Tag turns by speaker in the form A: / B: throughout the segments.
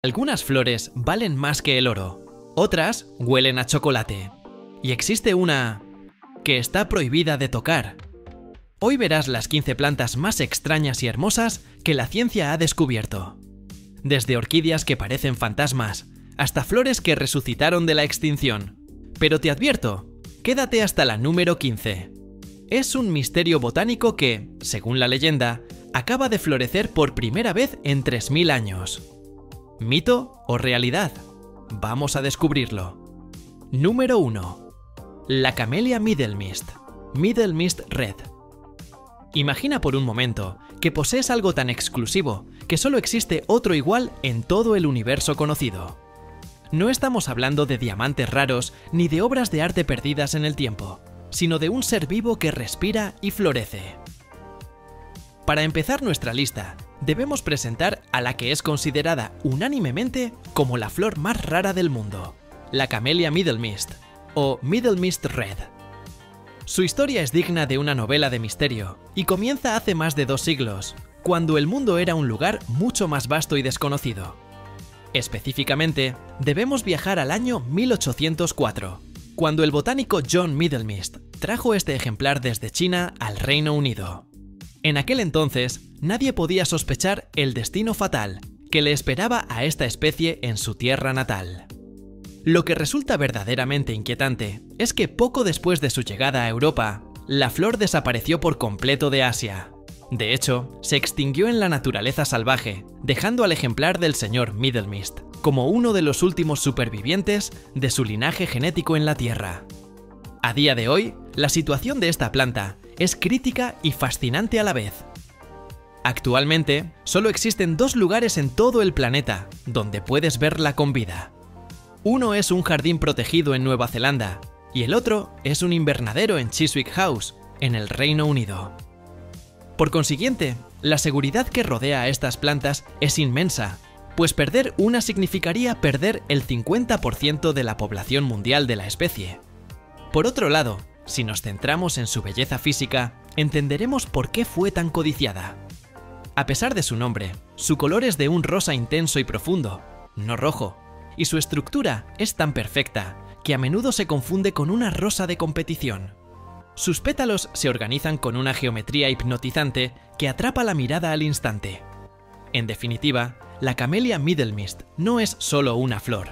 A: Algunas flores valen más que el oro, otras huelen a chocolate. Y existe una que está prohibida de tocar. Hoy verás las 15 plantas más extrañas y hermosas que la ciencia ha descubierto. Desde orquídeas que parecen fantasmas, hasta flores que resucitaron de la extinción. Pero te advierto, quédate hasta la número 15. Es un misterio botánico que, según la leyenda, acaba de florecer por primera vez en 3000 años. ¿Mito o realidad? Vamos a descubrirlo. Número 1. La Camellia Middlemist, Middlemist Red. Imagina por un momento que posees algo tan exclusivo que solo existe otro igual en todo el universo conocido. No estamos hablando de diamantes raros ni de obras de arte perdidas en el tiempo, sino de un ser vivo que respira y florece. Para empezar nuestra lista, debemos presentar a la que es considerada unánimemente como la flor más rara del mundo, la Camellia Middlemist, o Middlemist Red. Su historia es digna de una novela de misterio, y comienza hace más de 2 siglos, cuando el mundo era un lugar mucho más vasto y desconocido. Específicamente, debemos viajar al año 1804, cuando el botánico John Middlemist trajo este ejemplar desde China al Reino Unido. En aquel entonces, nadie podía sospechar el destino fatal que le esperaba a esta especie en su tierra natal. Lo que resulta verdaderamente inquietante es que poco después de su llegada a Europa, la flor desapareció por completo de Asia. De hecho, se extinguió en la naturaleza salvaje, dejando al ejemplar del señor Middlemist como uno de los últimos supervivientes de su linaje genético en la Tierra. A día de hoy, la situación de esta planta es crítica y fascinante a la vez. Actualmente, solo existen 2 lugares en todo el planeta donde puedes verla con vida. Uno es un jardín protegido en Nueva Zelanda y el otro es un invernadero en Chiswick House, en el Reino Unido. Por consiguiente, la seguridad que rodea a estas plantas es inmensa, pues perder una significaría perder el 50% de la población mundial de la especie. Por otro lado, si nos centramos en su belleza física, entenderemos por qué fue tan codiciada. A pesar de su nombre, su color es de un rosa intenso y profundo, no rojo, y su estructura es tan perfecta que a menudo se confunde con una rosa de competición. Sus pétalos se organizan con una geometría hipnotizante que atrapa la mirada al instante. En definitiva, la Camellia Middlemist no es solo una flor.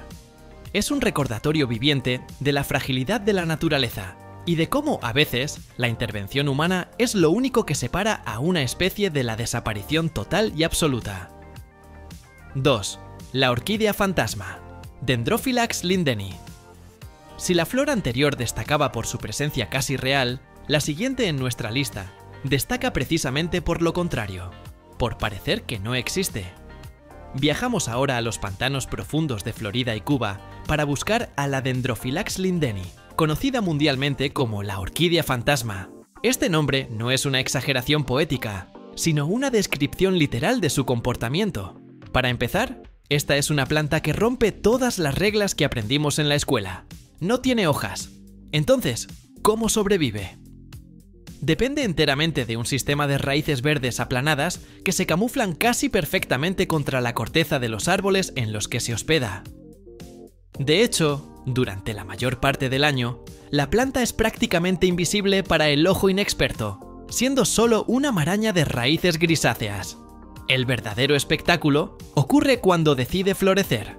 A: Es un recordatorio viviente de la fragilidad de la naturaleza y de cómo, a veces, la intervención humana es lo único que separa a una especie de la desaparición total y absoluta. 2. La orquídea fantasma, Dendrophylax lindeni. Si la flor anterior destacaba por su presencia casi real, la siguiente en nuestra lista destaca precisamente por lo contrario, por parecer que no existe. Viajamos ahora a los pantanos profundos de Florida y Cuba para buscar a la Dendrophylax lindeni, conocida mundialmente como la orquídea fantasma. Este nombre no es una exageración poética, sino una descripción literal de su comportamiento. Para empezar, esta es una planta que rompe todas las reglas que aprendimos en la escuela. No tiene hojas. Entonces, ¿cómo sobrevive? Depende enteramente de un sistema de raíces verdes aplanadas que se camuflan casi perfectamente contra la corteza de los árboles en los que se hospeda. De hecho, durante la mayor parte del año, la planta es prácticamente invisible para el ojo inexperto, siendo solo una maraña de raíces grisáceas. El verdadero espectáculo ocurre cuando decide florecer.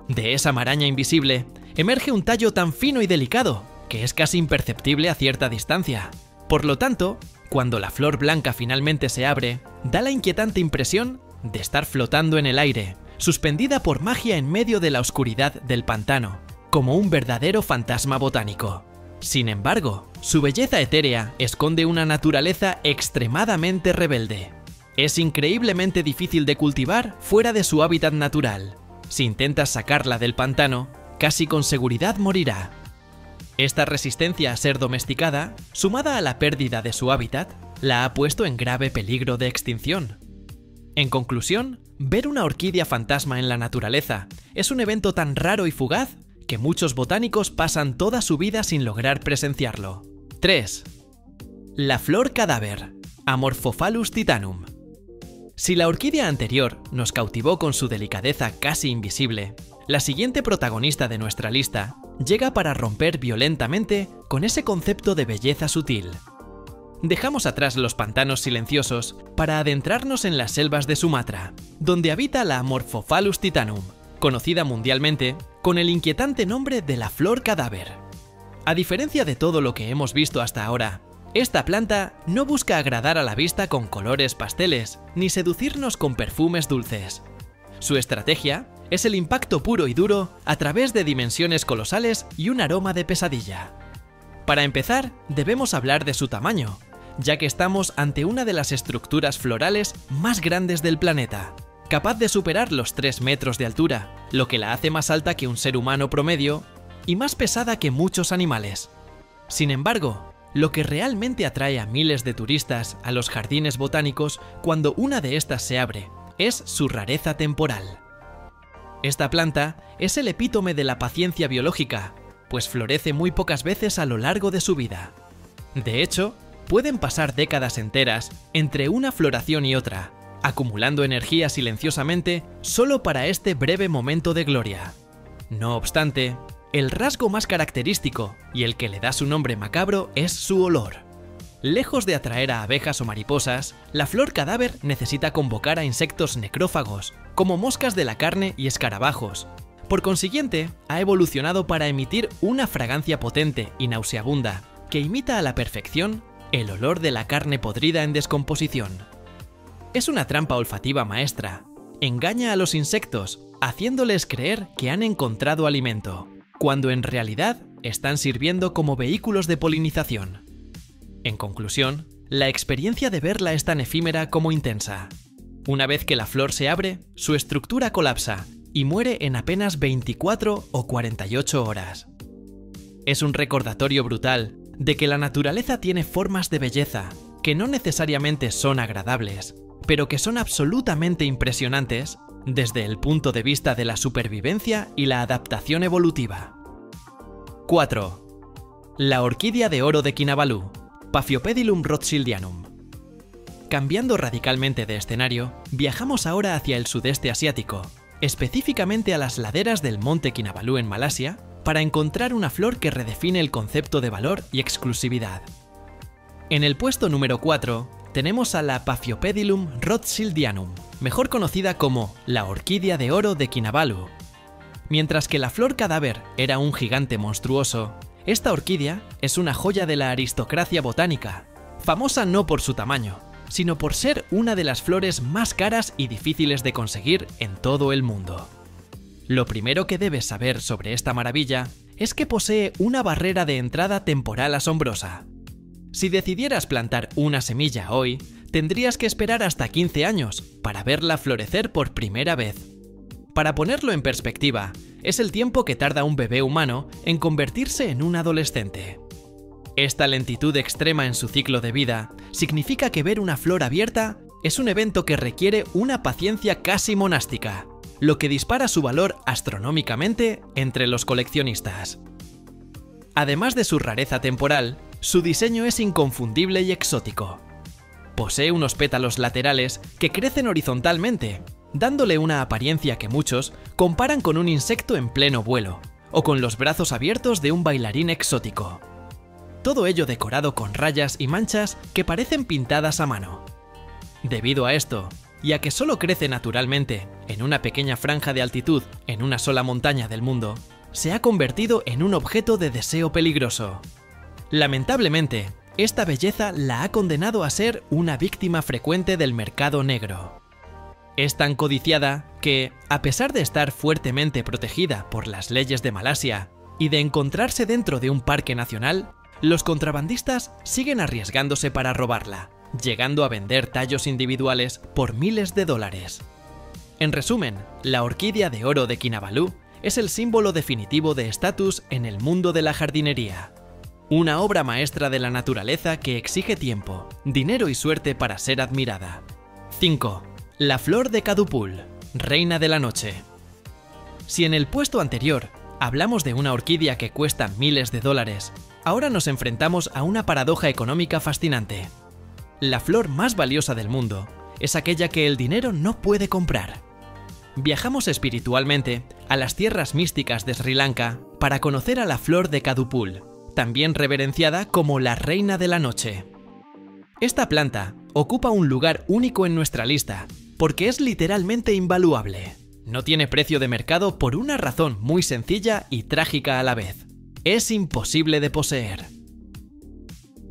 A: De esa maraña invisible, emerge un tallo tan fino y delicado que es casi imperceptible a cierta distancia. Por lo tanto, cuando la flor blanca finalmente se abre, da la inquietante impresión de estar flotando en el aire, suspendida por magia en medio de la oscuridad del pantano, como un verdadero fantasma botánico. Sin embargo, su belleza etérea esconde una naturaleza extremadamente rebelde. Es increíblemente difícil de cultivar fuera de su hábitat natural. Si intentas sacarla del pantano, casi con seguridad morirá. Esta resistencia a ser domesticada, sumada a la pérdida de su hábitat, la ha puesto en grave peligro de extinción. En conclusión, ver una orquídea fantasma en la naturaleza es un evento tan raro y fugaz que muchos botánicos pasan toda su vida sin lograr presenciarlo. 3. La flor cadáver, Amorphophallus titanum. Si la orquídea anterior nos cautivó con su delicadeza casi invisible, la siguiente protagonista de nuestra lista llega para romper violentamente con ese concepto de belleza sutil. Dejamos atrás los pantanos silenciosos para adentrarnos en las selvas de Sumatra, donde habita la Morphophallus titanum, conocida mundialmente con el inquietante nombre de la flor cadáver. A diferencia de todo lo que hemos visto hasta ahora, esta planta no busca agradar a la vista con colores pasteles, ni seducirnos con perfumes dulces. Su estrategia es el impacto puro y duro a través de dimensiones colosales y un aroma de pesadilla. Para empezar, debemos hablar de su tamaño, ya que estamos ante una de las estructuras florales más grandes del planeta, capaz de superar los 3 metros de altura, lo que la hace más alta que un ser humano promedio y más pesada que muchos animales. Sin embargo, lo que realmente atrae a miles de turistas a los jardines botánicos cuando una de estas se abre es su rareza temporal. Esta planta es el epítome de la paciencia biológica, pues florece muy pocas veces a lo largo de su vida. De hecho, pueden pasar décadas enteras entre una floración y otra, acumulando energía silenciosamente solo para este breve momento de gloria. No obstante, el rasgo más característico y el que le da su nombre macabro es su olor. Lejos de atraer a abejas o mariposas, la flor cadáver necesita convocar a insectos necrófagos, como moscas de la carne y escarabajos. Por consiguiente, ha evolucionado para emitir una fragancia potente y nauseabunda, que imita a la perfección el olor de la carne podrida en descomposición. Es una trampa olfativa maestra. Engaña a los insectos, haciéndoles creer que han encontrado alimento, cuando en realidad están sirviendo como vehículos de polinización. En conclusión, la experiencia de verla es tan efímera como intensa. Una vez que la flor se abre, su estructura colapsa y muere en apenas 24 o 48 horas. Es un recordatorio brutal de que la naturaleza tiene formas de belleza que no necesariamente son agradables, pero que son absolutamente impresionantes desde el punto de vista de la supervivencia y la adaptación evolutiva. 4. La orquídea de oro de Kinabalu, Paphiopedilum rothschildianum. Cambiando radicalmente de escenario, viajamos ahora hacia el sudeste asiático, específicamente a las laderas del monte Kinabalu en Malasia, para encontrar una flor que redefine el concepto de valor y exclusividad. En el puesto número 4 tenemos a la Paphiopedilum rothschildianum, mejor conocida como la orquídea de oro de Kinabalu. Mientras que la flor cadáver era un gigante monstruoso, esta orquídea es una joya de la aristocracia botánica, famosa no por su tamaño, sino por ser una de las flores más caras y difíciles de conseguir en todo el mundo. Lo primero que debes saber sobre esta maravilla es que posee una barrera de entrada temporal asombrosa. Si decidieras plantar una semilla hoy, tendrías que esperar hasta 15 años para verla florecer por primera vez. Para ponerlo en perspectiva, es el tiempo que tarda un bebé humano en convertirse en un adolescente. Esta lentitud extrema en su ciclo de vida significa que ver una flor abierta es un evento que requiere una paciencia casi monástica, lo que dispara su valor astronómicamente entre los coleccionistas. Además de su rareza temporal, su diseño es inconfundible y exótico. Posee unos pétalos laterales que crecen horizontalmente, dándole una apariencia que muchos comparan con un insecto en pleno vuelo, o con los brazos abiertos de un bailarín exótico. Todo ello decorado con rayas y manchas que parecen pintadas a mano. Debido a esto, y a que solo crece naturalmente en una pequeña franja de altitud en una sola montaña del mundo, se ha convertido en un objeto de deseo peligroso. Lamentablemente, esta belleza la ha condenado a ser una víctima frecuente del mercado negro. Es tan codiciada que, a pesar de estar fuertemente protegida por las leyes de Malasia y de encontrarse dentro de un parque nacional, los contrabandistas siguen arriesgándose para robarla, llegando a vender tallos individuales por miles de dólares. En resumen, la orquídea de oro de Kinabalu es el símbolo definitivo de estatus en el mundo de la jardinería. Una obra maestra de la naturaleza que exige tiempo, dinero y suerte para ser admirada. 5. La flor de Kadupul, reina de la noche. Si en el puesto anterior hablamos de una orquídea que cuesta miles de dólares, ahora nos enfrentamos a una paradoja económica fascinante. La flor más valiosa del mundo es aquella que el dinero no puede comprar. Viajamos espiritualmente a las tierras místicas de Sri Lanka para conocer a la flor de Kadupul, también reverenciada como la reina de la noche. Esta planta ocupa un lugar único en nuestra lista porque es literalmente invaluable. No tiene precio de mercado por una razón muy sencilla y trágica a la vez. Es imposible de poseer.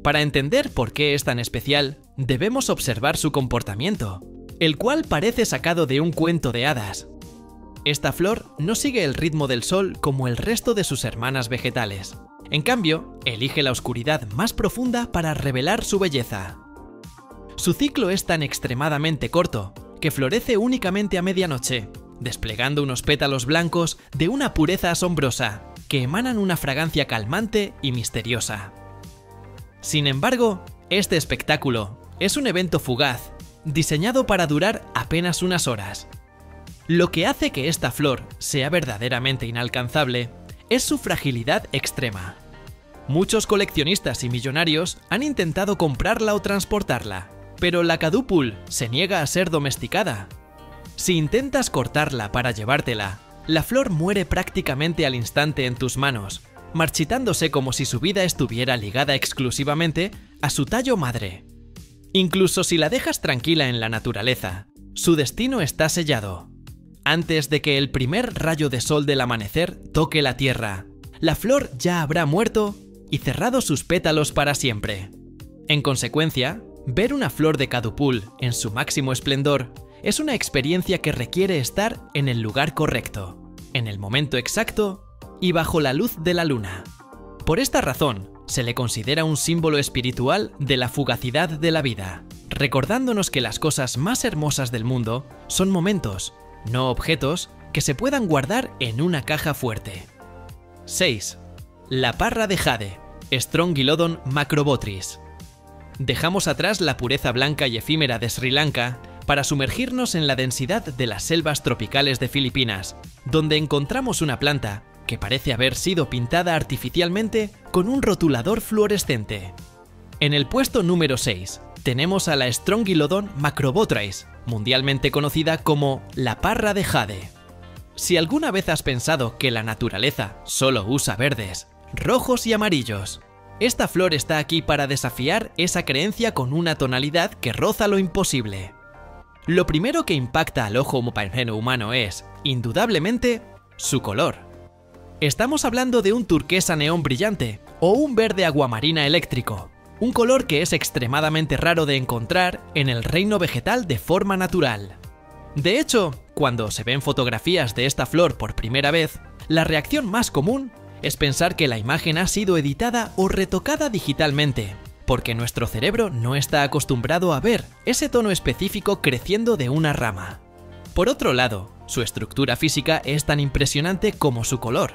A: Para entender por qué es tan especial, debemos observar su comportamiento, el cual parece sacado de un cuento de hadas. Esta flor no sigue el ritmo del sol como el resto de sus hermanas vegetales. En cambio, elige la oscuridad más profunda para revelar su belleza. Su ciclo es tan extremadamente corto que florece únicamente a medianoche, desplegando unos pétalos blancos de una pureza asombrosa que emanan una fragancia calmante y misteriosa. Sin embargo, este espectáculo es un evento fugaz, diseñado para durar apenas unas horas. Lo que hace que esta flor sea verdaderamente inalcanzable es su fragilidad extrema. Muchos coleccionistas y millonarios han intentado comprarla o transportarla, pero la Kadupul se niega a ser domesticada. Si intentas cortarla para llevártela, la flor muere prácticamente al instante en tus manos, marchitándose como si su vida estuviera ligada exclusivamente a su tallo madre. Incluso si la dejas tranquila en la naturaleza, su destino está sellado. Antes de que el primer rayo de sol del amanecer toque la tierra, la flor ya habrá muerto y cerrado sus pétalos para siempre. En consecuencia, ver una flor de Kadupul en su máximo esplendor es una experiencia que requiere estar en el lugar correcto, en el momento exacto y bajo la luz de la luna. Por esta razón, se le considera un símbolo espiritual de la fugacidad de la vida, recordándonos que las cosas más hermosas del mundo son momentos, no objetos, que se puedan guardar en una caja fuerte. 6. La parra de jade, Strongylodon macrobotris. Dejamos atrás la pureza blanca y efímera de Sri Lanka para sumergirnos en la densidad de las selvas tropicales de Filipinas, donde encontramos una planta que parece haber sido pintada artificialmente con un rotulador fluorescente. En el puesto número 6 tenemos a la Strongylodon macrobotris, mundialmente conocida como la parra de jade. Si alguna vez has pensado que la naturaleza solo usa verdes, rojos y amarillos, esta flor está aquí para desafiar esa creencia con una tonalidad que roza lo imposible. Lo primero que impacta al ojo humano es, indudablemente, su color. Estamos hablando de un turquesa neón brillante o un verde aguamarina eléctrico, un color que es extremadamente raro de encontrar en el reino vegetal de forma natural. De hecho, cuando se ven fotografías de esta flor por primera vez, la reacción más común es pensar que la imagen ha sido editada o retocada digitalmente, porque nuestro cerebro no está acostumbrado a ver ese tono específico creciendo de una rama. Por otro lado, su estructura física es tan impresionante como su color.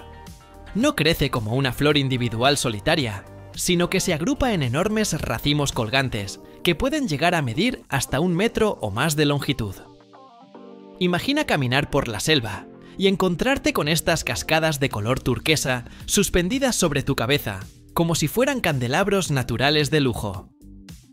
A: No crece como una flor individual solitaria, sino que se agrupa en enormes racimos colgantes, que pueden llegar a medir hasta 1 metro o más de longitud. Imagina caminar por la selva y encontrarte con estas cascadas de color turquesa suspendidas sobre tu cabeza, como si fueran candelabros naturales de lujo.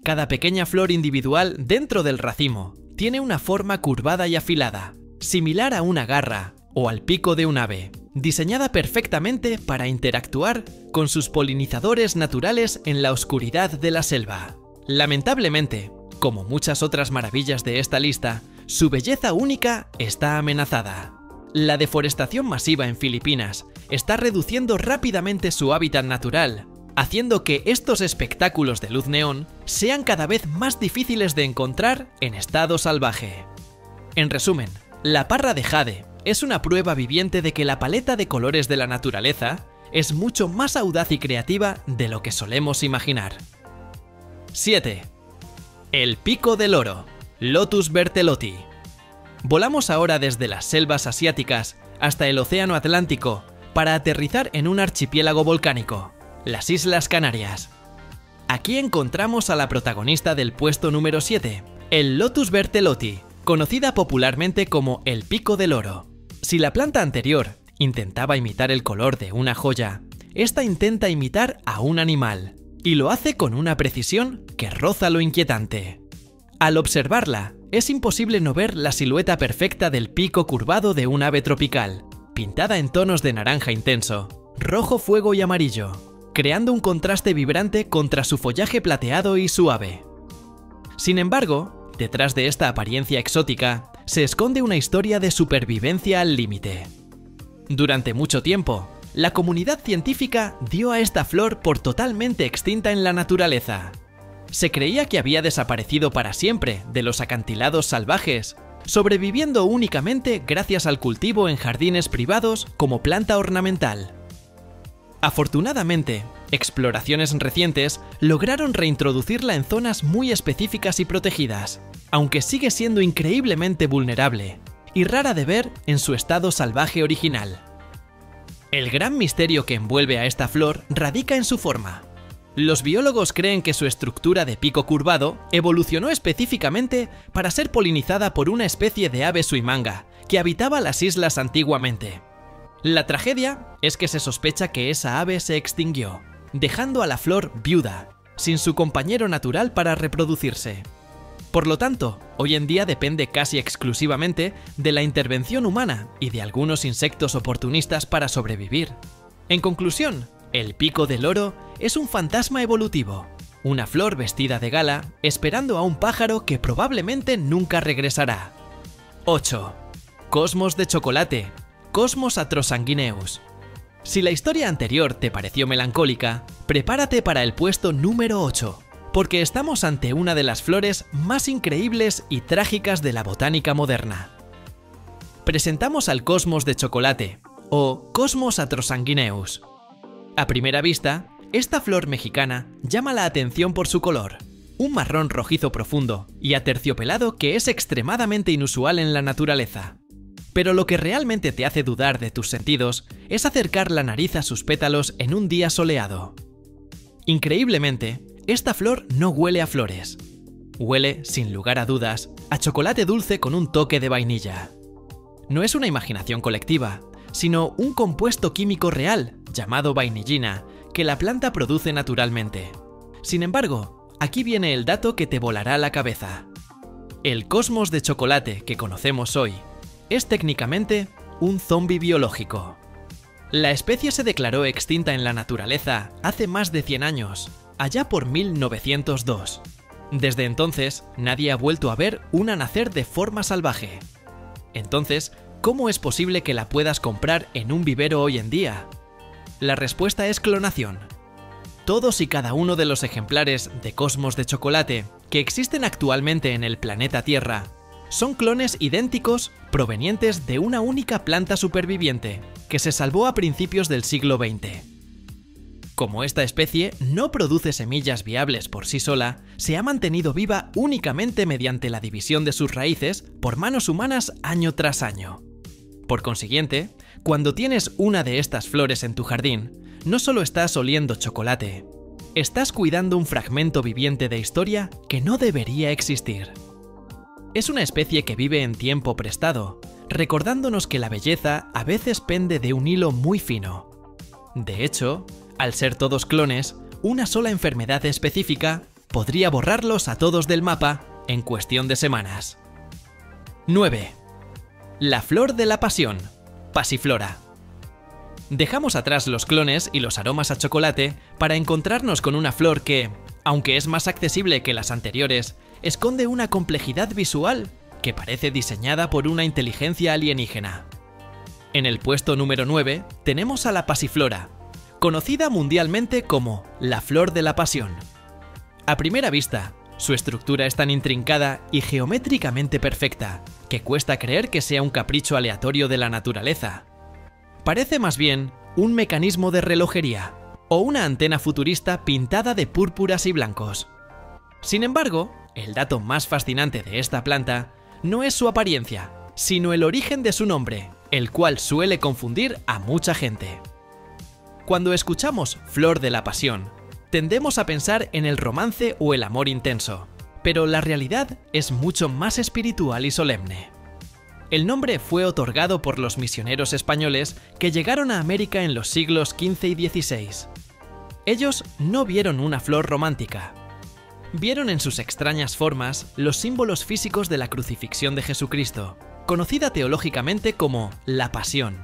A: Cada pequeña flor individual dentro del racimo tiene una forma curvada y afilada, similar a una garra o al pico de un ave, diseñada perfectamente para interactuar con sus polinizadores naturales en la oscuridad de la selva. Lamentablemente, como muchas otras maravillas de esta lista, su belleza única está amenazada. La deforestación masiva en Filipinas está reduciendo rápidamente su hábitat natural, haciendo que estos espectáculos de luz neón sean cada vez más difíciles de encontrar en estado salvaje. En resumen, la parra de jade es una prueba viviente de que la paleta de colores de la naturaleza es mucho más audaz y creativa de lo que solemos imaginar. 7. El pico del oro, Lotus bertheloti. Volamos ahora desde las selvas asiáticas hasta el océano Atlántico para aterrizar en un archipiélago volcánico, las Islas Canarias. Aquí encontramos a la protagonista del puesto número 7, el Lotus bertheloti, conocida popularmente como el pico del oro. Si la planta anterior intentaba imitar el color de una joya, esta intenta imitar a un animal, y lo hace con una precisión que roza lo inquietante. Al observarla, es imposible no ver la silueta perfecta del pico curvado de un ave tropical, pintada en tonos de naranja intenso, rojo fuego y amarillo, creando un contraste vibrante contra su follaje plateado y suave. Sin embargo, detrás de esta apariencia exótica, se esconde una historia de supervivencia al límite. Durante mucho tiempo, la comunidad científica dio a esta flor por totalmente extinta en la naturaleza. Se creía que había desaparecido para siempre de los acantilados salvajes, sobreviviendo únicamente gracias al cultivo en jardines privados como planta ornamental. Afortunadamente, exploraciones recientes lograron reintroducirla en zonas muy específicas y protegidas, aunque sigue siendo increíblemente vulnerable y rara de ver en su estado salvaje original. El gran misterio que envuelve a esta flor radica en su forma. Los biólogos creen que su estructura de pico curvado evolucionó específicamente para ser polinizada por una especie de ave suimanga que habitaba las islas antiguamente. La tragedia es que se sospecha que esa ave se extinguió, dejando a la flor viuda, sin su compañero natural para reproducirse. Por lo tanto, hoy en día depende casi exclusivamente de la intervención humana y de algunos insectos oportunistas para sobrevivir. En conclusión, el pico del loro es un fantasma evolutivo, una flor vestida de gala esperando a un pájaro que probablemente nunca regresará. 8. Cosmos de chocolate, Cosmos atrosanguineus. Si la historia anterior te pareció melancólica, prepárate para el puesto número 8, porque estamos ante una de las flores más increíbles y trágicas de la botánica moderna. Presentamos al cosmos de chocolate, o Cosmos atrosanguineus. A primera vista, esta flor mexicana llama la atención por su color, un marrón rojizo profundo y aterciopelado que es extremadamente inusual en la naturaleza. Pero lo que realmente te hace dudar de tus sentidos es acercar la nariz a sus pétalos en un día soleado. Increíblemente, esta flor no huele a flores. Huele, sin lugar a dudas, a chocolate dulce con un toque de vainilla. No es una imaginación colectiva, sino un compuesto químico real llamado vainillina que la planta produce naturalmente. Sin embargo, aquí viene el dato que te volará la cabeza. El cosmos de chocolate que conocemos hoy es técnicamente un zombi biológico. La especie se declaró extinta en la naturaleza hace más de 100 años, allá por 1902. Desde entonces, nadie ha vuelto a ver una nacer de forma salvaje. Entonces, ¿cómo es posible que la puedas comprar en un vivero hoy en día? La respuesta es clonación. Todos y cada uno de los ejemplares de cosmos de chocolate que existen actualmente en el planeta Tierra son clones idénticos provenientes de una única planta superviviente que se salvó a principios del siglo XX. Como esta especie no produce semillas viables por sí sola, se ha mantenido viva únicamente mediante la división de sus raíces por manos humanas año tras año. Por consiguiente, cuando tienes una de estas flores en tu jardín, no solo estás oliendo chocolate, estás cuidando un fragmento viviente de historia que no debería existir. Es una especie que vive en tiempo prestado, recordándonos que la belleza a veces pende de un hilo muy fino. De hecho, al ser todos clones, una sola enfermedad específica podría borrarlos a todos del mapa en cuestión de semanas. 9. La flor de la pasión, Passiflora. Dejamos atrás los clones y los aromas a chocolate para encontrarnos con una flor que, aunque es más accesible que las anteriores, esconde una complejidad visual que parece diseñada por una inteligencia alienígena. En el puesto número 9 tenemos a la Passiflora, conocida mundialmente como la flor de la pasión. A primera vista, su estructura es tan intrincada y geométricamente perfecta que cuesta creer que sea un capricho aleatorio de la naturaleza. Parece más bien un mecanismo de relojería o una antena futurista pintada de púrpuras y blancos. Sin embargo, el dato más fascinante de esta planta no es su apariencia, sino el origen de su nombre, el cual suele confundir a mucha gente. Cuando escuchamos Flor de la Pasión, tendemos a pensar en el romance o el amor intenso, pero la realidad es mucho más espiritual y solemne. El nombre fue otorgado por los misioneros españoles que llegaron a América en los siglos XV y XVI. Ellos no vieron una flor romántica. vieron en sus extrañas formas los símbolos físicos de la crucifixión de Jesucristo, conocida teológicamente como la Pasión.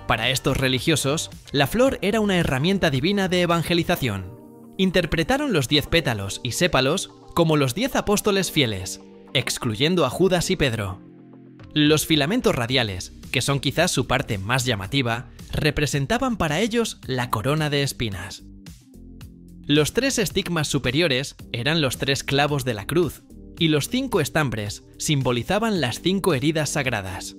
A: Para estos religiosos, la flor era una herramienta divina de evangelización. Interpretaron los 10 pétalos y sépalos como los 10 apóstoles fieles, excluyendo a Judas y Pedro. Los filamentos radiales, que son quizás su parte más llamativa, representaban para ellos la corona de espinas. Los 3 estigmas superiores eran los 3 clavos de la cruz, y los 5 estambres simbolizaban las 5 heridas sagradas.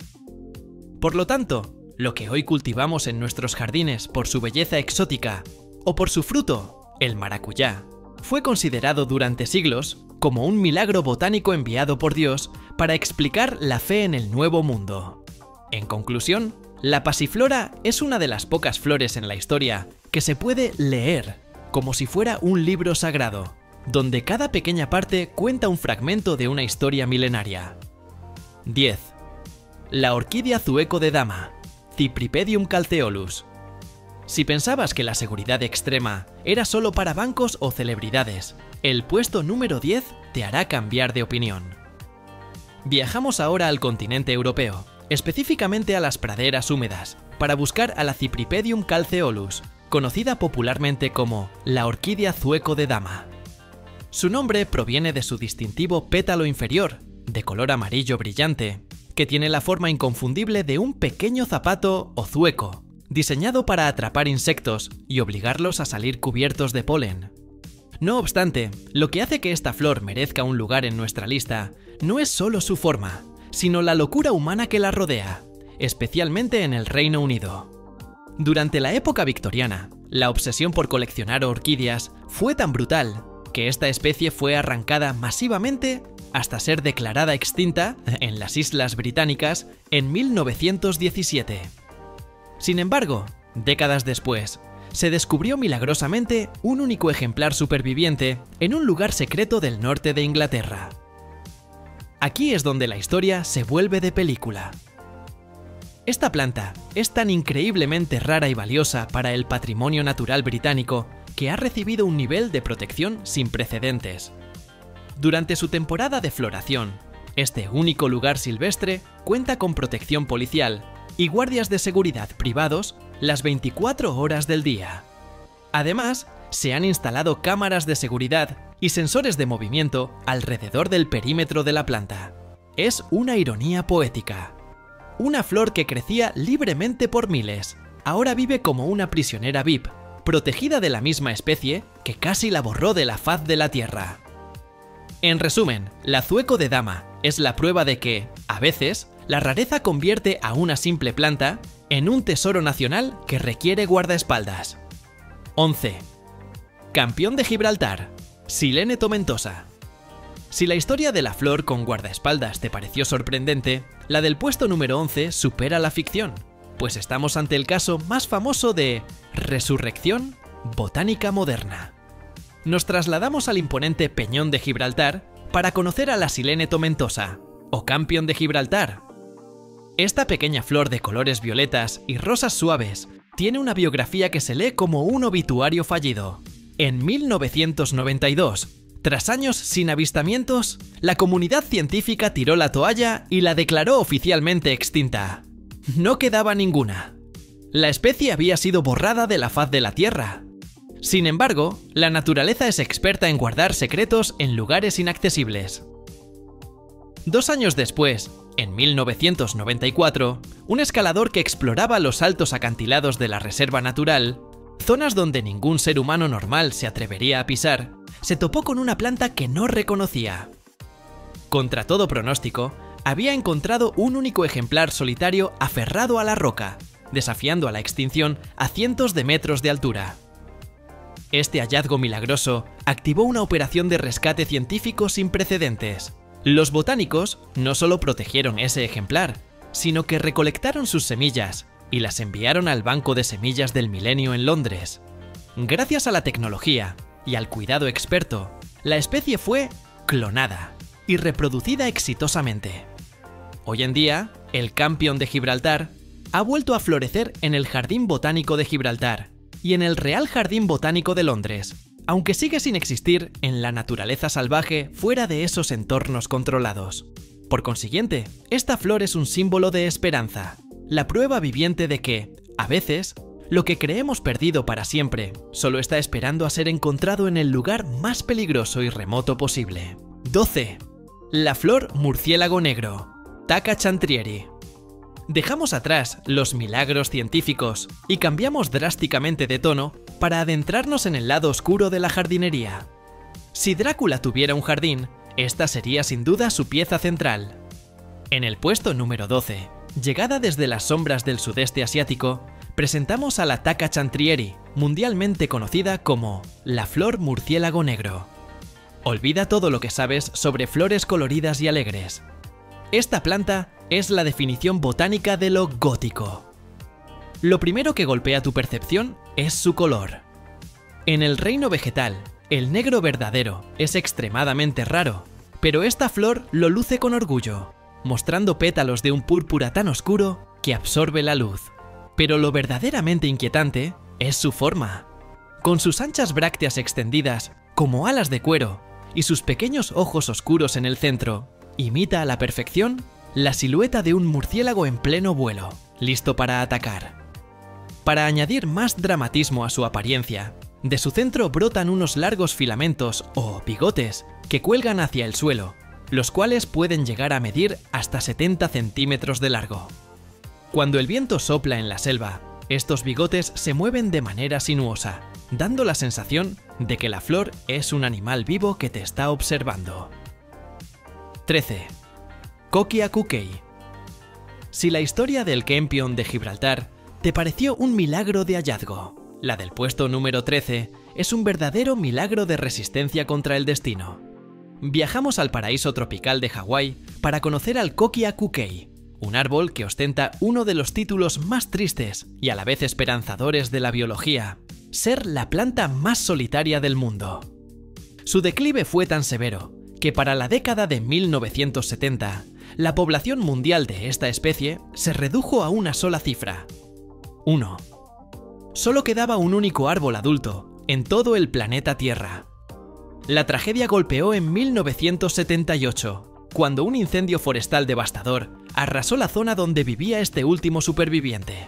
A: Por lo tanto, lo que hoy cultivamos en nuestros jardines por su belleza exótica, o por su fruto, el maracuyá, fue considerado durante siglos como un milagro botánico enviado por Dios para explicar la fe en el Nuevo Mundo. En conclusión, la pasiflora es una de las pocas flores en la historia que se puede leer como si fuera un libro sagrado, donde cada pequeña parte cuenta un fragmento de una historia milenaria. 10. La orquídea zueco de dama, Cypripedium calceolus. Si pensabas que la seguridad extrema era solo para bancos o celebridades, el puesto número 10 te hará cambiar de opinión. Viajamos ahora al continente europeo, específicamente a las praderas húmedas, para buscar a la Cypripedium calceolus, conocida popularmente como la orquídea zueco de dama. Su nombre proviene de su distintivo pétalo inferior, de color amarillo brillante, que tiene la forma inconfundible de un pequeño zapato o zueco, diseñado para atrapar insectos y obligarlos a salir cubiertos de polen. No obstante, lo que hace que esta flor merezca un lugar en nuestra lista no es solo su forma, sino la locura humana que la rodea, especialmente en el Reino Unido. Durante la época victoriana, la obsesión por coleccionar orquídeas fue tan brutal que esta especie fue arrancada masivamente hasta ser declarada extinta en las Islas Británicas en 1917. Sin embargo, décadas después, se descubrió milagrosamente un único ejemplar superviviente en un lugar secreto del norte de Inglaterra. Aquí es donde la historia se vuelve de película. Esta planta es tan increíblemente rara y valiosa para el patrimonio natural británico que ha recibido un nivel de protección sin precedentes. Durante su temporada de floración, este único lugar silvestre cuenta con protección policial y guardias de seguridad privados las 24 horas del día. Además, se han instalado cámaras de seguridad y sensores de movimiento alrededor del perímetro de la planta. Es una ironía poética. Una flor que crecía libremente por miles, ahora vive como una prisionera VIP, protegida de la misma especie que casi la borró de la faz de la Tierra. En resumen, la zueco de dama es la prueba de que, a veces, la rareza convierte a una simple planta en un tesoro nacional que requiere guardaespaldas. 11. Campeón de Gibraltar, Silene tomentosa. Si la historia de la flor con guardaespaldas te pareció sorprendente, la del puesto número 11 supera la ficción, pues estamos ante el caso más famoso de resurrección botánica moderna. Nos trasladamos al imponente Peñón de Gibraltar para conocer a la Silene tomentosa, o Campeón de Gibraltar. Esta pequeña flor de colores violetas y rosas suaves tiene una biografía que se lee como un obituario fallido. En 1992, tras años sin avistamientos, la comunidad científica tiró la toalla y la declaró oficialmente extinta. No quedaba ninguna. La especie había sido borrada de la faz de la Tierra. Sin embargo, la naturaleza es experta en guardar secretos en lugares inaccesibles. 2 años después, en 1994, un escalador que exploraba los altos acantilados de la reserva natural, zonas donde ningún ser humano normal se atrevería a pisar, se topó con una planta que no reconocía. Contra todo pronóstico, había encontrado un único ejemplar solitario aferrado a la roca, desafiando a la extinción a cientos de metros de altura. Este hallazgo milagroso activó una operación de rescate científico sin precedentes. Los botánicos no solo protegieron ese ejemplar, sino que recolectaron sus semillas y las enviaron al Banco de Semillas del Milenio en Londres. Gracias a la tecnología y al cuidado experto, la especie fue clonada y reproducida exitosamente. Hoy en día, el Campeón de Gibraltar ha vuelto a florecer en el Jardín Botánico de Gibraltar y en el Real Jardín Botánico de Londres, aunque sigue sin existir en la naturaleza salvaje fuera de esos entornos controlados. Por consiguiente, esta flor es un símbolo de esperanza, la prueba viviente de que, a veces, lo que creemos perdido para siempre solo está esperando a ser encontrado en el lugar más peligroso y remoto posible. 12. La flor murciélago negro, Tacca chantrieri. Dejamos atrás los milagros científicos y cambiamos drásticamente de tono para adentrarnos en el lado oscuro de la jardinería. Si Drácula tuviera un jardín, esta sería sin duda su pieza central. En el puesto número 12, llegada desde las sombras del sudeste asiático, presentamos a la Tacca chantrieri, mundialmente conocida como la flor murciélago negro. Olvida todo lo que sabes sobre flores coloridas y alegres. Esta planta es la definición botánica de lo gótico. Lo primero que golpea tu percepción es su color. En el reino vegetal, el negro verdadero es extremadamente raro, pero esta flor lo luce con orgullo, mostrando pétalos de un púrpura tan oscuro que absorbe la luz. Pero lo verdaderamente inquietante es su forma. Con sus anchas brácteas extendidas, como alas de cuero, y sus pequeños ojos oscuros en el centro, imita a la perfección la silueta de un murciélago en pleno vuelo, listo para atacar. Para añadir más dramatismo a su apariencia, de su centro brotan unos largos filamentos o bigotes que cuelgan hacia el suelo, los cuales pueden llegar a medir hasta 70 centímetros de largo. Cuando el viento sopla en la selva, estos bigotes se mueven de manera sinuosa, dando la sensación de que la flor es un animal vivo que te está observando. 13. Coquia Kukei. Si la historia del Kempion de Gibraltar te pareció un milagro de hallazgo, la del puesto número 13 es un verdadero milagro de resistencia contra el destino. Viajamos al paraíso tropical de Hawái para conocer al Coquia Kukei, un árbol que ostenta uno de los títulos más tristes y a la vez esperanzadores de la biología: ser la planta más solitaria del mundo. Su declive fue tan severo que para la década de 1970, la población mundial de esta especie se redujo a una sola cifra: 1. Solo quedaba un único árbol adulto en todo el planeta Tierra. La tragedia golpeó en 1978, cuando un incendio forestal devastador arrasó la zona donde vivía este último superviviente.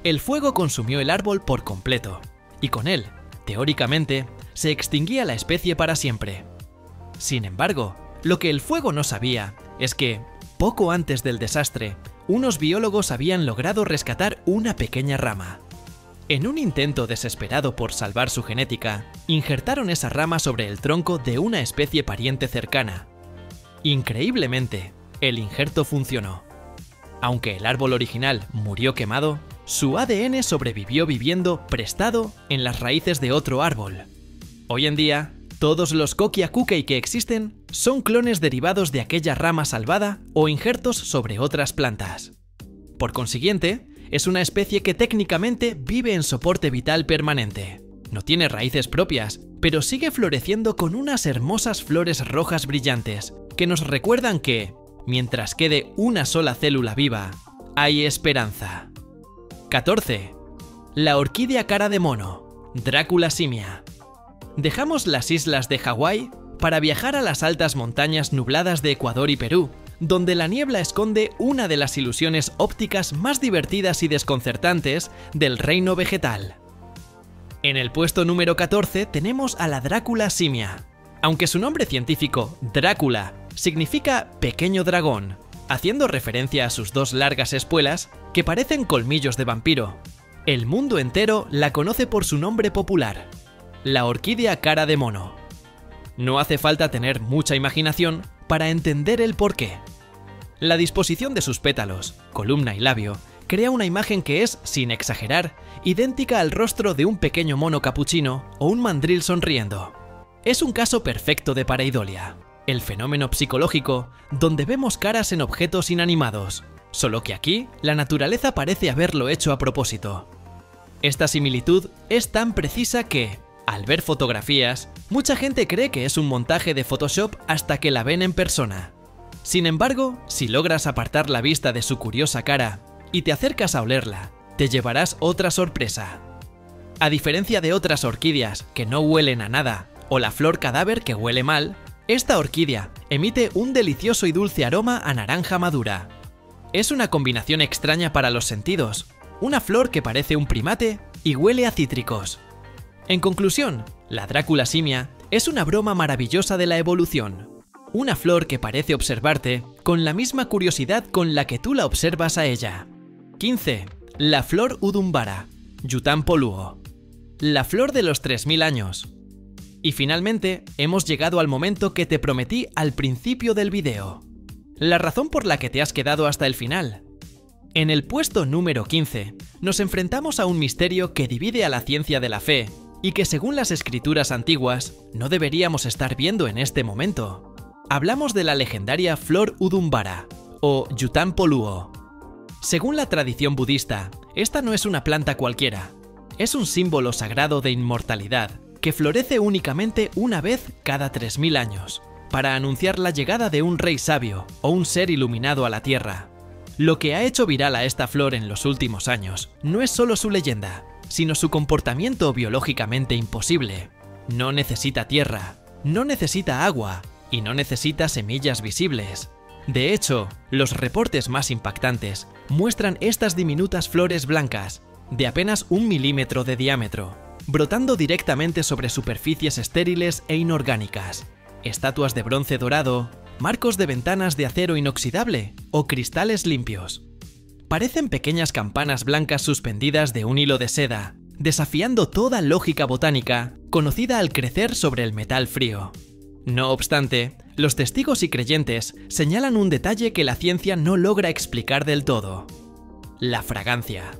A: El fuego consumió el árbol por completo, y con él, teóricamente, se extinguía la especie para siempre. Sin embargo, lo que el fuego no sabía es que, poco antes del desastre, unos biólogos habían logrado rescatar una pequeña rama. En un intento desesperado por salvar su genética, injertaron esa rama sobre el tronco de una especie pariente cercana. Increíblemente, el injerto funcionó. Aunque el árbol original murió quemado, su ADN sobrevivió viviendo prestado en las raíces de otro árbol. Hoy en día, todos los Coquia Kukei que existen son clones derivados de aquella rama salvada o injertos sobre otras plantas. Por consiguiente, es una especie que técnicamente vive en soporte vital permanente. No tiene raíces propias, pero sigue floreciendo con unas hermosas flores rojas brillantes que nos recuerdan que, mientras quede una sola célula viva, hay esperanza. 14. La orquídea cara de mono, Dracula simia. Dejamos las islas de Hawái para viajar a las altas montañas nubladas de Ecuador y Perú, donde la niebla esconde una de las ilusiones ópticas más divertidas y desconcertantes del reino vegetal. En el puesto número 14 tenemos a la Dracula simia. Aunque su nombre científico, Drácula, significa pequeño dragón, haciendo referencia a sus dos largas espuelas que parecen colmillos de vampiro, el mundo entero la conoce por su nombre popular: la orquídea cara de mono. No hace falta tener mucha imaginación para entender el porqué. La disposición de sus pétalos, columna y labio, crea una imagen que es, sin exagerar, idéntica al rostro de un pequeño mono capuchino o un mandril sonriendo. Es un caso perfecto de pareidolia, el fenómeno psicológico donde vemos caras en objetos inanimados, solo que aquí la naturaleza parece haberlo hecho a propósito. Esta similitud es tan precisa que, al ver fotografías, mucha gente cree que es un montaje de Photoshop hasta que la ven en persona. Sin embargo, si logras apartar la vista de su curiosa cara y te acercas a olerla, te llevarás otra sorpresa. A diferencia de otras orquídeas que no huelen a nada, o la flor cadáver que huele mal, esta orquídea emite un delicioso y dulce aroma a naranja madura. Es una combinación extraña para los sentidos, una flor que parece un primate y huele a cítricos. En conclusión, la Dracula simia es una broma maravillosa de la evolución. Una flor que parece observarte con la misma curiosidad con la que tú la observas a ella. 15. La flor udumbara, Yutan poluo. La flor de los 3000 años. Y finalmente, hemos llegado al momento que te prometí al principio del video. La razón por la que te has quedado hasta el final. En el puesto número 15, nos enfrentamos a un misterio que divide a la ciencia de la fe y que según las escrituras antiguas, no deberíamos estar viendo en este momento. Hablamos de la legendaria flor udumbara, o Yutan poluo. Según la tradición budista, esta no es una planta cualquiera. Es un símbolo sagrado de inmortalidad, que florece únicamente una vez cada 3000 años, para anunciar la llegada de un rey sabio o un ser iluminado a la tierra. Lo que ha hecho viral a esta flor en los últimos años no es solo su leyenda, sino su comportamiento biológicamente imposible. No necesita tierra, no necesita agua y no necesita semillas visibles. De hecho, los reportes más impactantes muestran estas diminutas flores blancas, de apenas 1 milímetro de diámetro, brotando directamente sobre superficies estériles e inorgánicas, estatuas de bronce dorado, marcos de ventanas de acero inoxidable o cristales limpios. Parecen pequeñas campanas blancas suspendidas de un hilo de seda, desafiando toda lógica botánica conocida al crecer sobre el metal frío. No obstante, los testigos y creyentes señalan un detalle que la ciencia no logra explicar del todo: la fragancia.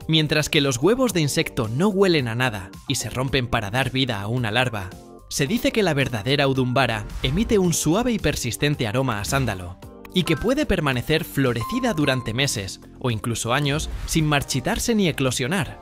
A: Mientras que los huevos de insecto no huelen a nada y se rompen para dar vida a una larva, se dice que la verdadera udumbara emite un suave y persistente aroma a sándalo, y que puede permanecer florecida durante meses o incluso años sin marchitarse ni eclosionar.